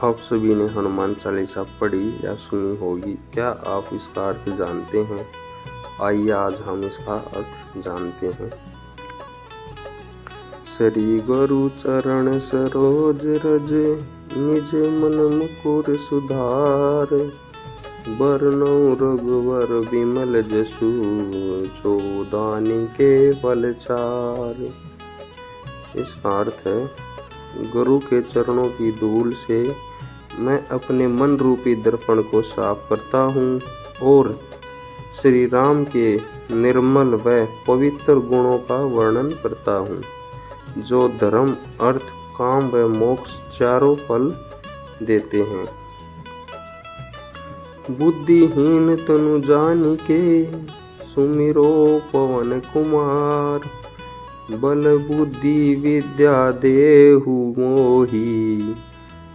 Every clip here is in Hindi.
आप सभी ने हनुमान चालीसा पढ़ी या सुनी होगी। क्या आप इसका अर्थ जानते हैं? आइए आज हम इसका अर्थ जानते हैं। श्री गुरु चरण सरोज रज, निज मन मुकुर सुधार। बरनौ रघुवर विमल जसु, जो दानी के बल चार। इसका अर्थ है, गुरु के चरणों की धूल से मैं अपने मन रूपी दर्पण को साफ करता हूँ और श्री राम के निर्मल व पवित्र गुणों का वर्णन करता हूँ, जो धर्म, अर्थ, काम व मोक्ष चारों फल देते हैं। बुद्धिहीन तनु जानिके, सुमिरो पवन कुमार। बल बुद्धि विद्या देहु मोहि,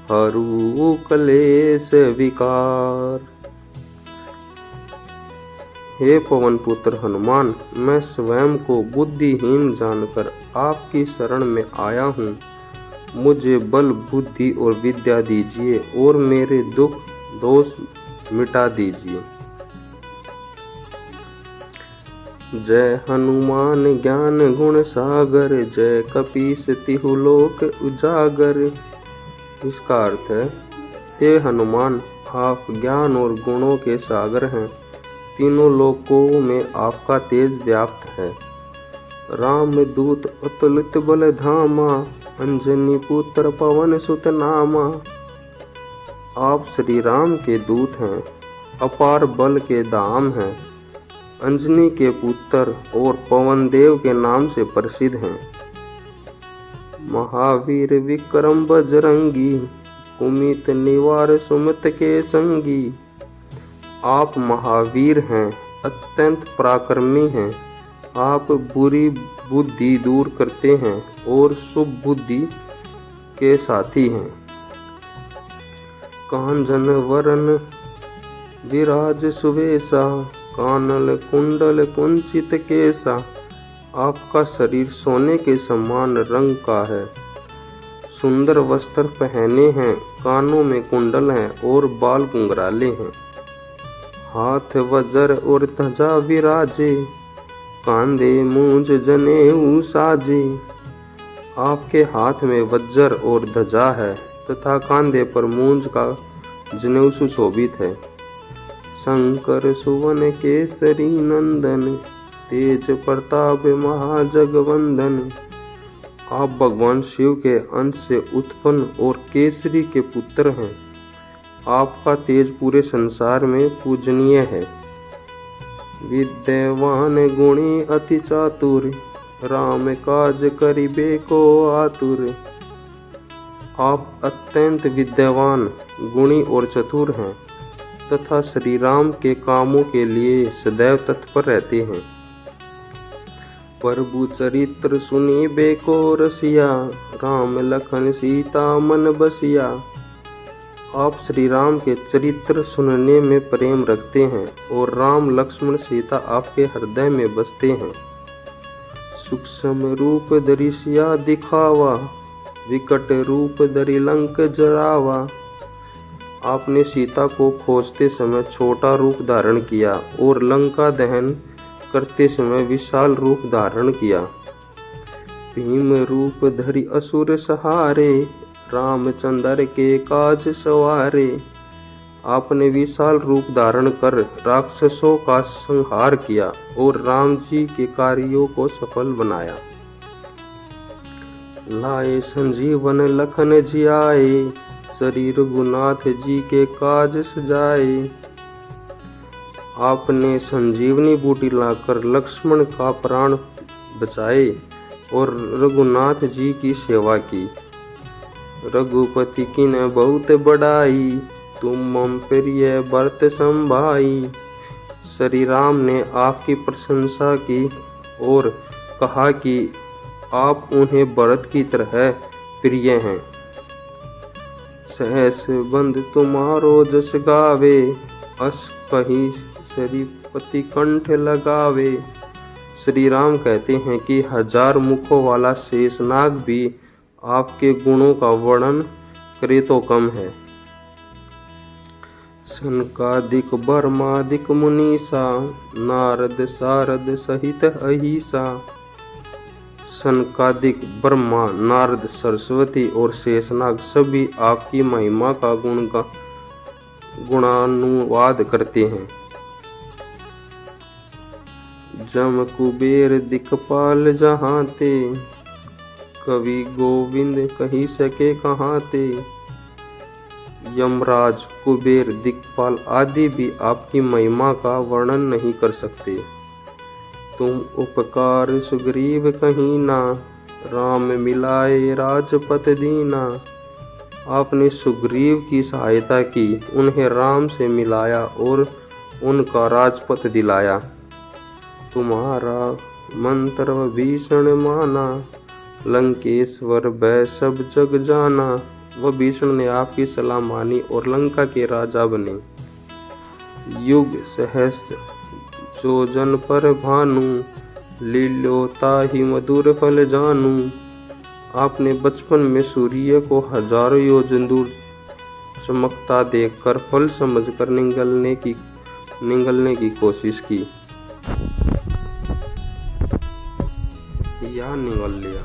हरू कलेश विकार। हे पवन पुत्र हनुमान, मैं स्वयं को बुद्धिहीन जानकर आपकी शरण में आया हूँ। मुझे बल, बुद्धि और विद्या दीजिए और मेरे दुख दोष मिटा दीजिए। जय हनुमान ज्ञान गुण सागर, जय कपीस तिहु लोक उजागर। इसका अर्थ है, हे हनुमान, आप ज्ञान और गुणों के सागर हैं। तीनों लोकों में आपका तेज व्याप्त है। राम दूत अतुलित बल धामा, अंजनी पुत्र पवन सुत नामा। आप श्री राम के दूत हैं, अपार बल के धाम हैं, अंजनी के पुत्र और पवन देव के नाम से प्रसिद्ध हैं। महावीर विक्रम बजरंगी, कुमित निवार सुमत के संगी। आप महावीर हैं, अत्यंत पराक्रमी हैं। आप बुरी बुद्धि दूर करते हैं और शुभ बुद्धि के साथी हैं। कांचन वरन विराज सुवेशा, कानल कुंडल कुंचित केसा। आपका शरीर सोने के समान रंग का है। सुंदर वस्त्र पहने हैं, कानों में कुंडल हैं और बाल घुंघराले हैं। हाथ वज्र और ध्वजा विराजे, कांधे मूंज जनेऊ साजे। आपके हाथ में वज्र और ध्वजा है तथा कांधे पर मूंज का जनेऊ सुशोभित है। शंकर सुवन केसरी नंदन, तेज प्रताप महाजगवंदन। आप भगवान शिव के अंश से उत्पन्न और केसरी के पुत्र हैं। आपका तेज पूरे संसार में पूजनीय है। विद्यावान गुणी अति चातुर, राम काज करिबे को आतुर। आप अत्यंत विद्यावान, गुणी और चतुर हैं तथा श्री राम के कामों के लिए सदैव तत्पर रहते हैं। प्रभु चरित्र सुनिबे को रसिया, राम लखन सीता मन बसिया। आप श्री राम के चरित्र सुनने में प्रेम रखते हैं और राम लक्ष्मण सीता आपके हृदय में बसते हैं। सूक्ष्म रूप धरि सिया दिखावा, विकट रूप धरि लंक जरावा। आपने सीता को खोजते समय छोटा रूप धारण किया और लंका दहन करते समय विशाल रूप धारण किया। भीम रूप धरि असुर सहारे, रामचंद्र के काज सवारे। आपने विशाल रूप धारण कर राक्षसों का संहार किया और राम जी के कार्यों को सफल बनाया। लाए संजीवन लखन जियाए, श्री रघुनाथ जी के काज सजाए। आपने संजीवनी बूटी लाकर लक्ष्मण का प्राण बचाए और रघुनाथ जी की सेवा की। रघुपति की न बहुत बड़ाई, तुम मम प्रिय भरत संभाई। श्री राम ने आपकी प्रशंसा की और कहा कि आप उन्हें भरत की तरह प्रिय हैं। सहस बंद तुम्हारो जस गावे, अस कही श्रीपति कंठ लगावे। श्री राम कहते हैं कि 1000 मुखों वाला शेषनाग भी आपके गुणों का वर्णन करे तो कम है। सनकादिक बर्मादिक मुनीसा, नारद सारद सहित अहिसा। सनकादिक ब्रह्मा, नारद, सरस्वती और शेषनाग सभी आपकी महिमा का गुणानुवाद करते हैं। जम कुबेर दिक्पाल जहाँ ते, कवि गोविंद कही सके कहाँ ते। यमराज, कुबेर, दिक्पाल आदि भी आपकी महिमा का वर्णन नहीं कर सकते। तुम उपकार सुग्रीव कहीं ना, राम मिलाए राजपत दीना। आपने सुग्रीव की सहायता की, उन्हें राम से मिलाया और उनका राजपथ दिलाया। तुम्हारा मंत्र भीषण माना, लंकेश्वर भय सब जग जाना। वह भीषण ने आपकी सलाह मानी और लंका के राजा बने। युग सहस्त्र जो जन पर भानु, लील्योता ही मधुर फल जानू। आपने बचपन में सूर्य को हजारों योजन दूर चमकता देखकर फल समझकर निगलने की कोशिश की या निगल लिया।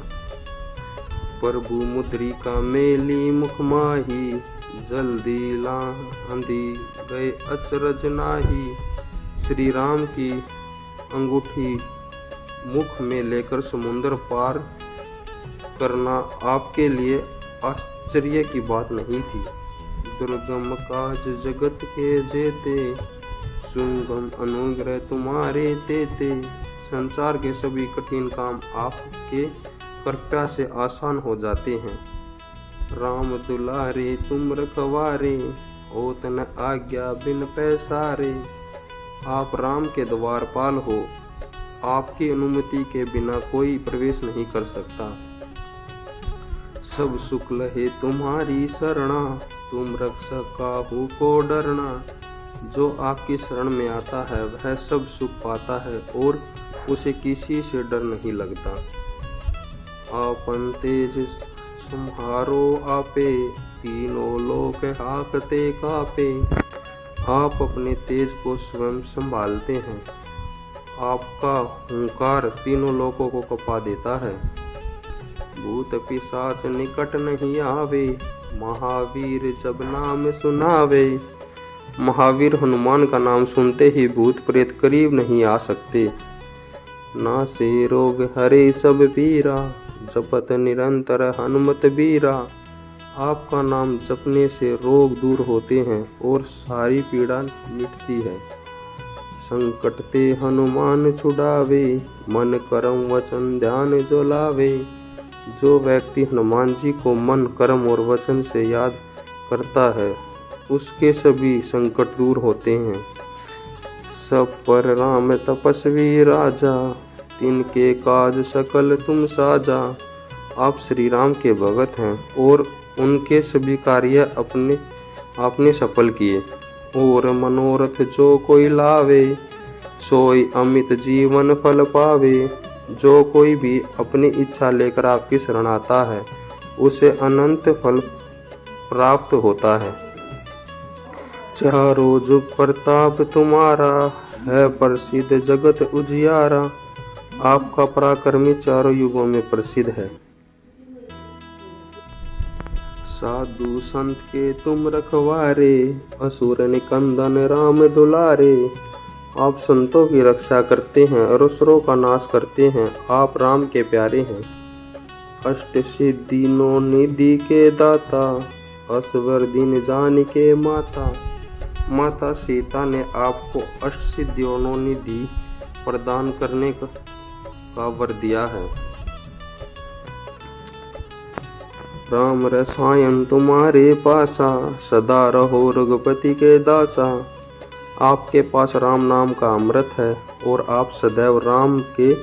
प्रभु मुद्रिका मेली मुख माही, जल्दी लांधी गए अचरज नाही। श्री राम की अंगूठी मुख में लेकर समुद्र पार करना आपके लिए आश्चर्य की बात नहीं थी। दुर्गम काज जगत के जेते, सुगम अनुग्रह तुम्हारे तेते। संसार के सभी कठिन काम आपके कृपा से आसान हो जाते हैं। राम दुलारे तुम रखवारे, होत न आज्ञा बिन पैसारे। आप राम के द्वारपाल हो, आपकी अनुमति के बिना कोई प्रवेश नहीं कर सकता। सब सुख लहे तुम्हारी शरणा, तुम रक्षक काहू को डरना। जो आपकी शरण में आता है वह सब सुख पाता है और उसे किसी से डर नहीं लगता। आपन तेज संहारो आपे, तीनों लोक हाकते कापे। आप अपने तेज को स्वयं संभालते हैं। आपका हुंकार तीनों लोकों को कपा देता है। भूत पिशाच निकट नहीं आवे, महावीर जब नाम सुनावे। महावीर हनुमान का नाम सुनते ही भूत प्रेत करीब नहीं आ सकते। नासे रोग हरे सब पीरा, जपत निरंतर हनुमत बीरा। आपका नाम जपने से रोग दूर होते हैं और सारी पीड़ा मिटती है। संकट ते हनुमान छुड़ावे, मन कर्म वचन ध्यान जो लावे। जो व्यक्ति हनुमान जी को मन कर्म और वचन से याद करता है उसके सभी संकट दूर होते हैं। सब पर राम तपस्वी राजा, तिनके काज सकल तुम साजा। आप श्री राम के भगत हैं और उनके सभी कार्य आपने सफल किए। और मनोरथ जो कोई लावे, सोई अमित जीवन फल पावे। जो कोई भी अपनी इच्छा लेकर आपकी शरण आता है उसे अनंत फल प्राप्त होता है। चारों जुग प्रताप तुम्हारा, है प्रसिद्ध जगत उजियारा। आपका पराक्रमी चारों युगों में प्रसिद्ध है। साधु संत के तुम रखवारे, असुर निकंदन राम दुलारे। आप संतों की रक्षा करते हैं और असुरों का नाश करते हैं। आप राम के प्यारे हैं। अष्ट सिद्धि नौ निधि के दाता, असवर दिन जान के माता। माता सीता ने आपको अष्ट सिद्धि और नौ निधि प्रदान करने का वर दिया है। राम रसायन तुम्हारे पासा, सदा रहो रघुपति के दासा। आपके पास राम नाम का अमृत है और आप सदैव राम के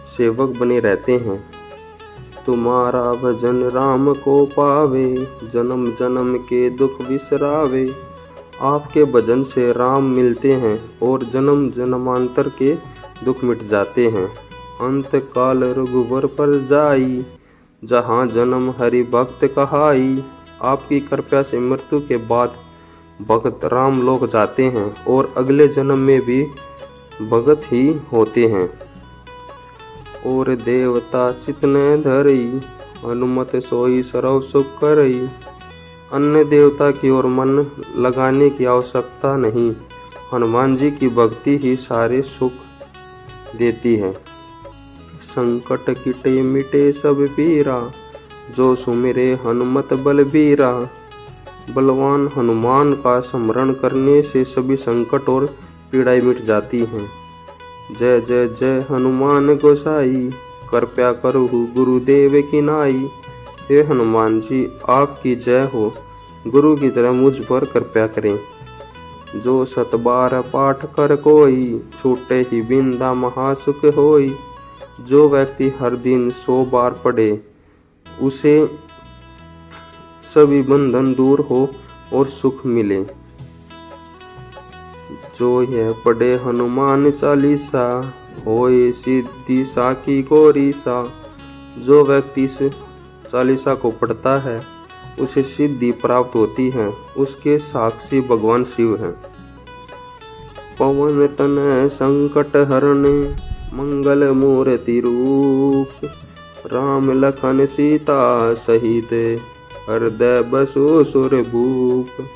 सेवक बने रहते हैं। तुम्हारा भजन राम को पावे, जन्म जन्म के दुख बिसरावे। आपके भजन से राम मिलते हैं और जन्म जन्मांतर के दुख मिट जाते हैं। अंत काल रघुवर पर जाई, जहाँ जन्म हरि भक्त कहाई। आपकी कृपा से मृत्यु के बाद भगत राम लोग जाते हैं और अगले जन्म में भी भगत ही होते हैं। और देवता चितने धरई, हनुमत सोई सर्व सुख करई। अन्य देवता की ओर मन लगाने की आवश्यकता नहीं, हनुमान जी की भक्ति ही सारे सुख देती है। संकट किटे मिटे सब पीरा, जो सुमिरे हनुमत बलबीरा। बलवान हनुमान का स्मरण करने से सभी संकट और पीड़ाएं मिट जाती हैं। जय जय जय हनुमान गोसाई, कृपया करो गुरुदेव की नाई। हे हनुमान जी, आपकी जय हो, गुरु की तरह मुझ पर कृपया करें। जो 7 बार पाठ कर कोई, छूटे ही बिंदा महासुख होई। जो व्यक्ति हर दिन 100 बार पढ़े, उसे सभी बंधन दूर हो और सुख मिले। जो यह पढ़े हनुमान चालीसा, होए सिद्धि साकी गोरीसा। जो व्यक्ति इस चालीसा को पढ़ता है, उसे सिद्धि प्राप्त होती है। उसके साक्षी भगवान शिव हैं। पवन तनय संकट हरने, मंगल मूर्ति रूप। राम लखन सीता सहित, हृदय बसो सुरभूप।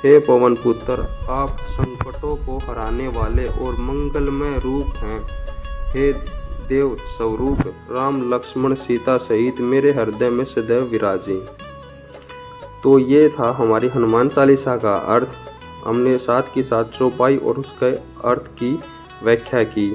हे पवन पुत्र, आप संकटों को हराने वाले और मंगलमय रूप हैं। हे देव स्वरूप, राम लक्ष्मण सीता सहित मेरे हृदय में सदैव विराजे। तो ये था हमारी हनुमान चालीसा का अर्थ। हमने साथ के साथ चौपाई और उसके अर्थ की व्याख्या की।